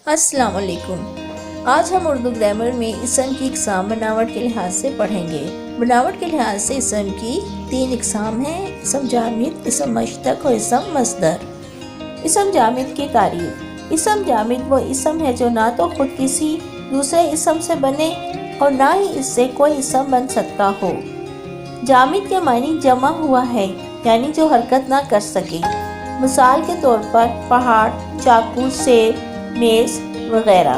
السلام علیکم۔ آج ہم اردو گرامر میں اسم کی اقسام بناوٹ کے لحاظ سے پڑھیں گے۔ بناوٹ کے لحاظ سے اسم کی 3 اقسام ہیں: اسم جامد، اسم مشتق اور اسم مصدر۔ اسم جامد کی تعریف: اسم جامد وہ اسم ہے جو نہ تو خود کسی دوسرے اسم سے بنے اور نہ ہی اس سے کوئی اسم بن سکتا ہو۔ جامد کے معنی جمع ہوا ہے، یعنی جو حرکت نہ کر سکے۔ مثال کے طور پر پہاڑ، چاقو، سیب، میز وغیرہ۔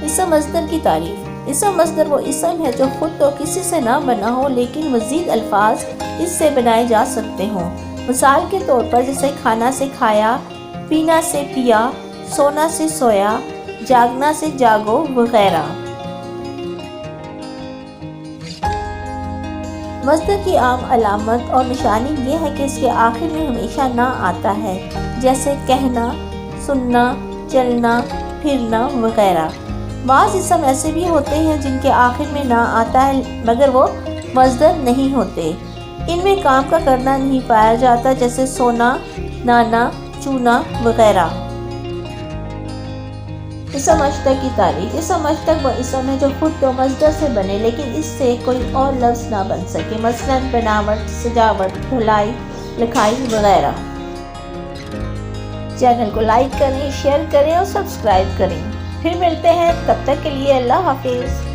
اسم مصدر کی تعریف: اسم مصدر وہ اسم ہے جو خود تو کسی سے نہ بنا ہو لیکن مزید الفاظ اس سے بنائے جا سکتے ہوں۔ مثال کے طور پر جیسے کھانا سے کھایا، پینا سے پیا، سونا سے سویا، جاگنا سے جاگو وغیرہ۔ مصدر کی عام علامت اور نشانی یہ ہے کہ اس کے آخر میں ہمیشہ نہ آتا ہے، جیسے کہنا، سننا، چلنا، پھرنا وغیرہ۔ بعض اسم ایسے بھی ہوتے ہیں جن کے آخر میں نہ آتا ہے مگر وہ مصدر نہیں ہوتے، ان میں کام کا کرنا نہیں پایا جاتا، جیسے سونا، نانا، چونا وغیرہ۔ اسم مشتق کی تعریف: اسم مشتق وہ اسم ہے جو خود تو مصدر سے بنے لیکن اس سے کوئی اور لفظ نہ بن سکے، مثلاً بناوٹ، سجاوٹ، دھلائی، لکھائی وغیرہ۔ چینل کو لائک کریں، شیئر کریں اور سبسکرائب کریں۔ پھر ملتے ہیں، تب تک کے لیے اللہ حافظ۔